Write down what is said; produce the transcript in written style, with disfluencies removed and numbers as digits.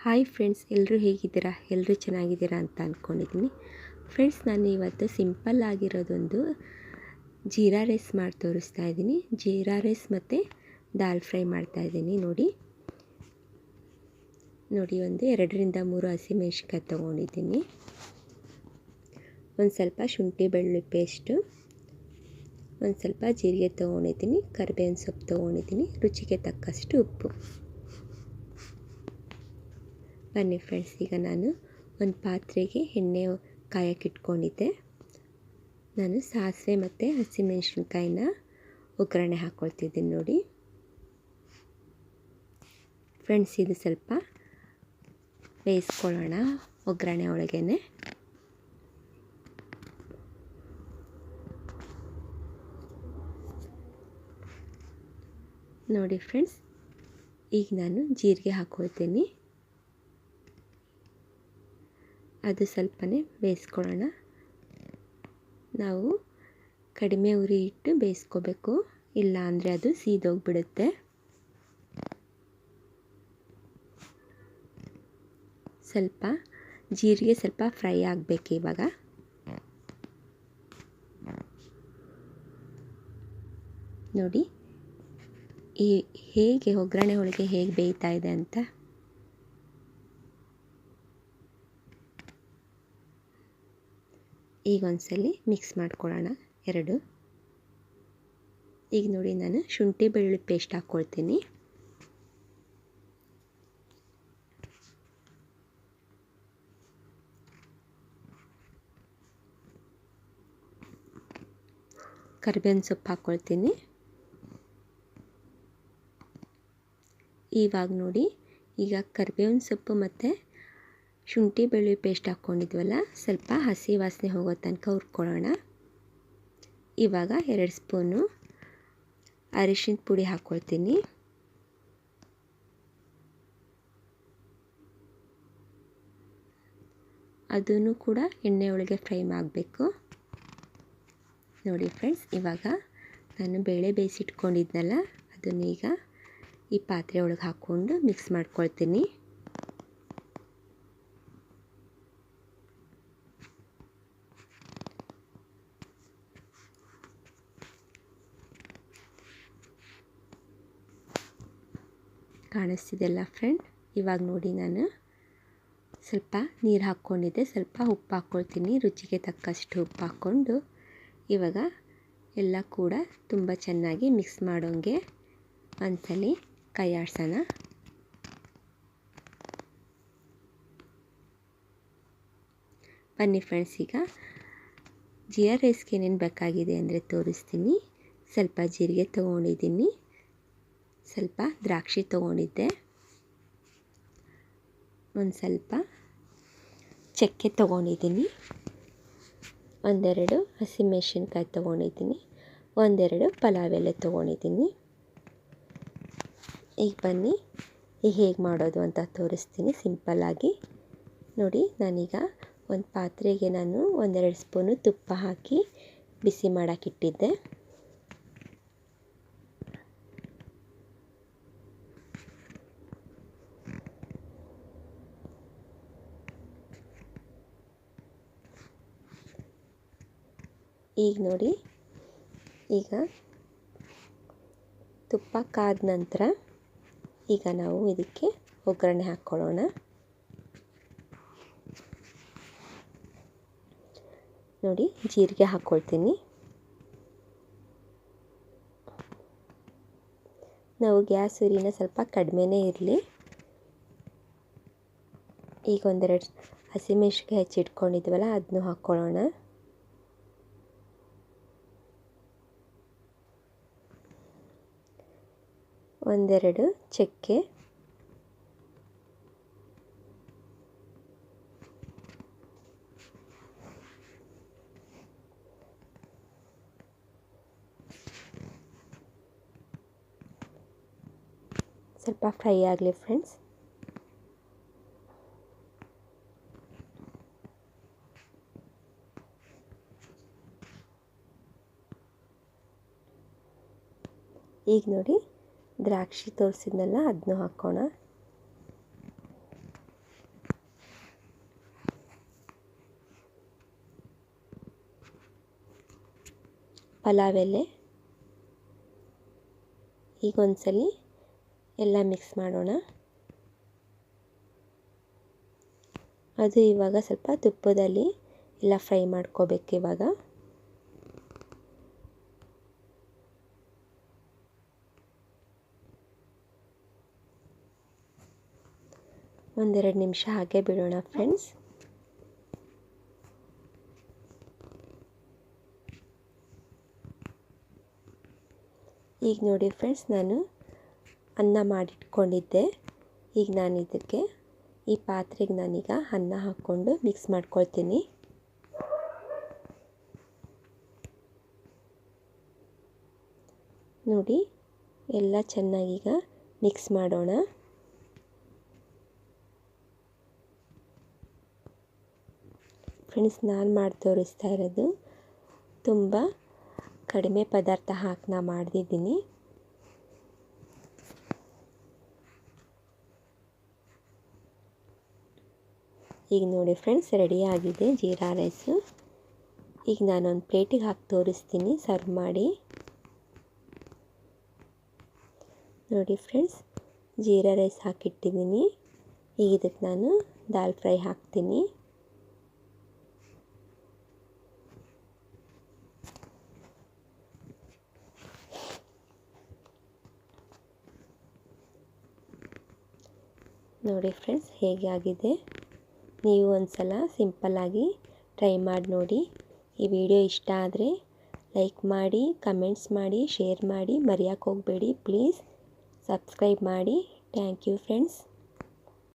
Hi friends, ಎಲ್ಲರೂ ಹೇಗಿದ್ದೀರಾ? ಎಲ್ಲರೂ ಚೆನ್ನಾಗಿದ್ದೀರಾ ಅಂತ ಅಂದ್ಕೊಂಡಿದ್ದೀನಿ. ಫ್ರೆಂಡ್ಸ್, ನಾನು ಇವತ್ತು ಸಿಂಪಲ್ ಆಗಿರೋದೊಂದು ಜೀರಾ ರೈಸ್ ಮಾಡಿ ತೋರಿಸ್ತಾ ಇದ್ದೀನಿ. ಜೀರಾ ರೈಸ್ ಮತ್ತು ದಾಲ್ ಫ್ರೈ ಮಾಡ್ತಾಯಿದ್ದೀನಿ. ನೋಡಿ ಒಂದು 2ರಿಂದ 3 ಹಸಿಮೆಣ್ಸಿನ್ಕಾಯಿ ತೊಗೊಂಡಿದ್ದೀನಿ. ಒಂದು ಸ್ವಲ್ಪ ಶುಂಠಿ ಬೆಳ್ಳುಳ್ಳಿ ಪೇಸ್ಟು, ಒಂದು ಸ್ವಲ್ಪ ಜೀರಿಗೆ ತೊಗೊಂಡಿದ್ದೀನಿ, ಕರಿಬೇವಿನ ಸೊಪ್ಪು ತೊಗೊಂಡಿದ್ದೀನಿ, ರುಚಿಗೆ ತಕ್ಕಷ್ಟು ಉಪ್ಪು. ಬನ್ನಿ ಫ್ರೆಂಡ್ಸ್, ಈಗ ನಾನು ಒಂದು ಪಾತ್ರೆಗೆ ಎಣ್ಣೆ ಕಾಯಕ್ಕಿಟ್ಕೊಂಡಿದ್ದೆ. ನಾನು ಸಾಸಿವೆ ಮತ್ತು ಹಸಿಮೆಣ್ಸಿನ್ಕಾಯಿನ ಒಗ್ಗರಣೆ ಹಾಕ್ಕೊಳ್ತಿದ್ದೀನಿ. ನೋಡಿ ಫ್ರೆಂಡ್ಸ್, ಇದು ಸ್ವಲ್ಪ ಬೇಯಿಸ್ಕೊಳ್ಳೋಣ ಒಗ್ಗರಣೆ ಒಳಗೇನೆ. ನೋಡಿ ಫ್ರೆಂಡ್ಸ್, ಈಗ ನಾನು ಜೀರಿಗೆ ಹಾಕ್ಕೊಳ್ತೀನಿ. ಅದು ಸ್ವಲ್ಪನೇ ಬೇಯಿಸ್ಕೊಳ್ಳೋಣ. ನಾವು ಕಡಿಮೆ ಉರಿ ಇಟ್ಟು ಬೇಯಿಸ್ಕೋಬೇಕು, ಇಲ್ಲ ಅಂದರೆ ಅದು ಸೀದೋಗಿಬಿಡುತ್ತೆ. ಸ್ವಲ್ಪ ಜೀರಿಗೆ ಸ್ವಲ್ಪ ಫ್ರೈ ಆಗಬೇಕು. ಇವಾಗ ನೋಡಿ ಹೇಗೆ ಒಗ್ಗರಣೆ ಒಳಗೆ ಹೇಗೆ ಬೇಯ್ತಾ ಇದೆ ಅಂತ. ಈಗ ಒಂದ್ಸಲಿ ಮಿಕ್ಸ್ ಮಾಡ್ಕೊಳ್ಳೋಣ ಎರಡು. ಈಗ ನೋಡಿ, ನಾನು ಶುಂಠಿ ಬೆಳ್ಳುಳ್ಳಿ ಪೇಸ್ಟ್ ಹಾಕ್ಕೊಳ್ತೀನಿ. ಕರಿಬೇವಿನ ಸೊಪ್ಪು ಹಾಕ್ಕೊಳ್ತೀನಿ. ಇವಾಗ ನೋಡಿ, ಈಗ ಕರಿಬೇವಿನ ಸೊಪ್ಪು ಮತ್ತು ಶುಂಠಿ ಬೆಳ್ಳುಳ್ಳಿ ಪೇಸ್ಟ್ ಹಾಕ್ಕೊಂಡಿದ್ವಲ್ಲ, ಸ್ವಲ್ಪ ಹಸಿ ವಾಸನೆ ಹೋಗೋ ತನಕ ಹುರ್ಕೊಳ್ಳೋಣ. ಇವಾಗ 2 ಸ್ಪೂನು ಅರಿಶಿನ ಪುಡಿ ಹಾಕ್ಕೊಳ್ತೀನಿ. ಅದನ್ನು ಕೂಡ ಎಣ್ಣೆ ಒಳಗೆ ಫ್ರೈ ಮಾಡಬೇಕು. ನೋಡಿ ಫ್ರೆಂಡ್ಸ್, ಇವಾಗ ನಾನು ಬೇಳೆ ಬೇಯಿಸಿಟ್ಕೊಂಡಿದ್ನಲ್ಲ, ಅದನ್ನು ಈಗ ಈ ಪಾತ್ರೆ ಒಳಗೆ ಹಾಕ್ಕೊಂಡು ಮಿಕ್ಸ್ ಮಾಡ್ಕೊಳ್ತೀನಿ. ಕಾಣಿಸ್ತಿದೆಯಲ್ಲ ಫ್ರೆಂಡ್. ಇವಾಗ ನೋಡಿ, ನಾನು ಸ್ವಲ್ಪ ನೀರು ಹಾಕ್ಕೊಂಡಿದ್ದೆ, ಸ್ವಲ್ಪ ಉಪ್ಪು ಹಾಕ್ಕೊಳ್ತೀನಿ. ರುಚಿಗೆ ತಕ್ಕಷ್ಟು ಉಪ್ಪು ಹಾಕ್ಕೊಂಡು ಇವಾಗ ಎಲ್ಲ ಕೂಡ ತುಂಬ ಚೆನ್ನಾಗಿ ಮಿಕ್ಸ್ ಮಾಡೋಂಗೆ ಒಂದ್ಸಲಿ ಕೈ ಆಡಿಸೋಣ. ಬನ್ನಿ ಫ್ರೆಂಡ್ಸ್, ಈಗ ಜೀರಾ ರೈಸ್ಗೆ ಏನೇನು ಬೇಕಾಗಿದೆ ಅಂದರೆ ತೋರಿಸ್ತೀನಿ. ಸ್ವಲ್ಪ ಜೀರಿಗೆ ತೊಗೊಂಡಿದ್ದೀನಿ, ಸ್ವಲ್ಪ ದ್ರಾಕ್ಷಿ ತೊಗೊಂಡಿದ್ದೆ, ಒಂದು ಸ್ವಲ್ಪ ಚಕ್ಕೆ ತೊಗೊಂಡಿದ್ದೀನಿ, 1-2 ಹಸಿಮೆಣ್ಸಿನ್ಕಾಯಿ ತೊಗೊಂಡಿದ್ದೀನಿ, 1-2 ಪಲಾವ್ ಎಲೆ ತೊಗೊಂಡಿದ್ದೀನಿ. ಈಗ ಬನ್ನಿ, ಈಗ ಹೇಗೆ ಮಾಡೋದು ಅಂತ ತೋರಿಸ್ತೀನಿ ಸಿಂಪಲ್ಲಾಗಿ. ನೋಡಿ, ನಾನೀಗ ಒಂದು ಪಾತ್ರೆಗೆ 1-2 ಸ್ಪೂನು ತುಪ್ಪ ಹಾಕಿ ಬಿಸಿ ಮಾಡೋಕ್ಕಿಟ್ಟಿದ್ದೆ. ಈಗ ನೋಡಿ, ಈಗ ತುಪ್ಪ ಕಾದ ನಂತರ ಈಗ ನಾವು ಇದಕ್ಕೆ ಒಗ್ಗರಣೆ ಹಾಕ್ಕೊಳ್ಳೋಣ. ನೋಡಿ, ಜೀರಿಗೆ ಹಾಕ್ಕೊಳ್ತೀನಿ. ನಾವು ಗ್ಯಾಸ್ ಉರಿನ ಸ್ವಲ್ಪ ಕಡಿಮೆನೇ ಇರಲಿ. ಈಗ 1-2 ಹಸಿಮೆಣ್ಸಿನ್ಕಾಯಿ ಹೆಚ್ಚಿಟ್ಕೊಂಡಿದ್ವಲ್ಲ, ಅದನ್ನು ಹಾಕ್ಕೊಳ್ಳೋಣ. ಒಂದೆರಡು ಚಕ್ಕೆ, ಸ್ವಲ್ಪ ಫ್ರೈ ಆಗಲಿ ಫ್ರೆಂಡ್ಸ್. ಈಗ ನೋಡಿ, ದ್ರಾಕ್ಷಿ ತೋರಿಸಿದ್ನಲ್ಲ, ಅದನ್ನು ಹಾಕೋಣ. ಪಲಾವ್ ಎಲೆ. ಈಗ ಒಂದ್ಸಲಿ ಎಲ್ಲ ಮಿಕ್ಸ್ ಮಾಡೋಣ. ಅದು ಇವಾಗ ಸ್ವಲ್ಪ ತುಪ್ಪದಲ್ಲಿ ಎಲ್ಲ ಫ್ರೈ ಮಾಡ್ಕೋಬೇಕು. ಇವಾಗ ಒಂದೆರಡು ನಿಮಿಷ ಹಾಗೆ ಬಿಡೋಣ ಫ್ರೆಂಡ್ಸ್. ಈಗ ನೋಡಿ ಫ್ರೆಂಡ್ಸ್, ನಾನು ಅನ್ನ ಮಾಡಿಟ್ಕೊಂಡಿದ್ದೆ. ಈಗ ನಾನು ಇದಕ್ಕೆ ಈ ಪಾತ್ರೆಗೆ ನಾನೀಗ ಅನ್ನ ಹಾಕ್ಕೊಂಡು ಮಿಕ್ಸ್ ಮಾಡ್ಕೊಳ್ತೀನಿ. ನೋಡಿ, ಎಲ್ಲ ಚೆನ್ನಾಗೀಗ ಮಿಕ್ಸ್ ಮಾಡೋಣ. ಫ್ರೆಂಡ್ಸ್, ನಾನು ಮಾಡಿ ತೋರಿಸ್ತಾ ಇರೋದು ತುಂಬ ಕಡಿಮೆ ಪದಾರ್ಥ ಹಾಕಿ ನಾನು ಮಾಡ್ತಿದ್ದೀನಿ. ಈಗ ನೋಡಿ ಫ್ರೆಂಡ್ಸ್, ರೆಡಿಯಾಗಿದೆ ಜೀರಾ ರೈಸು. ಈಗ ನಾನೊಂದು ಪ್ಲೇಟಿಗೆ ಹಾಕಿ ತೋರಿಸ್ತೀನಿ ಸರ್ವ್ ಮಾಡಿ. ನೋಡಿ ಫ್ರೆಂಡ್ಸ್, ಜೀರಾ ರೈಸ್ ಹಾಕಿಟ್ಟಿದ್ದೀನಿ. ಈಗ ಇದಕ್ಕೆ ನಾನು ದಾಲ್ ಫ್ರೈ ಹಾಕ್ತೀನಿ. ನೋಡಿ ಫ್ರೆಂಡ್ಸ್, ಹೇಗೆ ಆಗಿದೆ. ನೀವು ಒಂದ್ಸಲ ಸಿಂಪಲ್ಲಾಗಿ ಟ್ರೈ ಮಾಡಿ ನೋಡಿ. ಈ ವಿಡಿಯೋ ಇಷ್ಟ ಆದರೆ ಲೈಕ್ ಮಾಡಿ, ಕಮೆಂಟ್ಸ್ ಮಾಡಿ, ಶೇರ್ ಮಾಡಿ, ಮರೆಯೋಕ್ಕೆ ಹೋಗಬೇಡಿ. ಪ್ಲೀಸ್ ಸಬ್ಸ್ಕ್ರೈಬ್ ಮಾಡಿ. Thank you friends.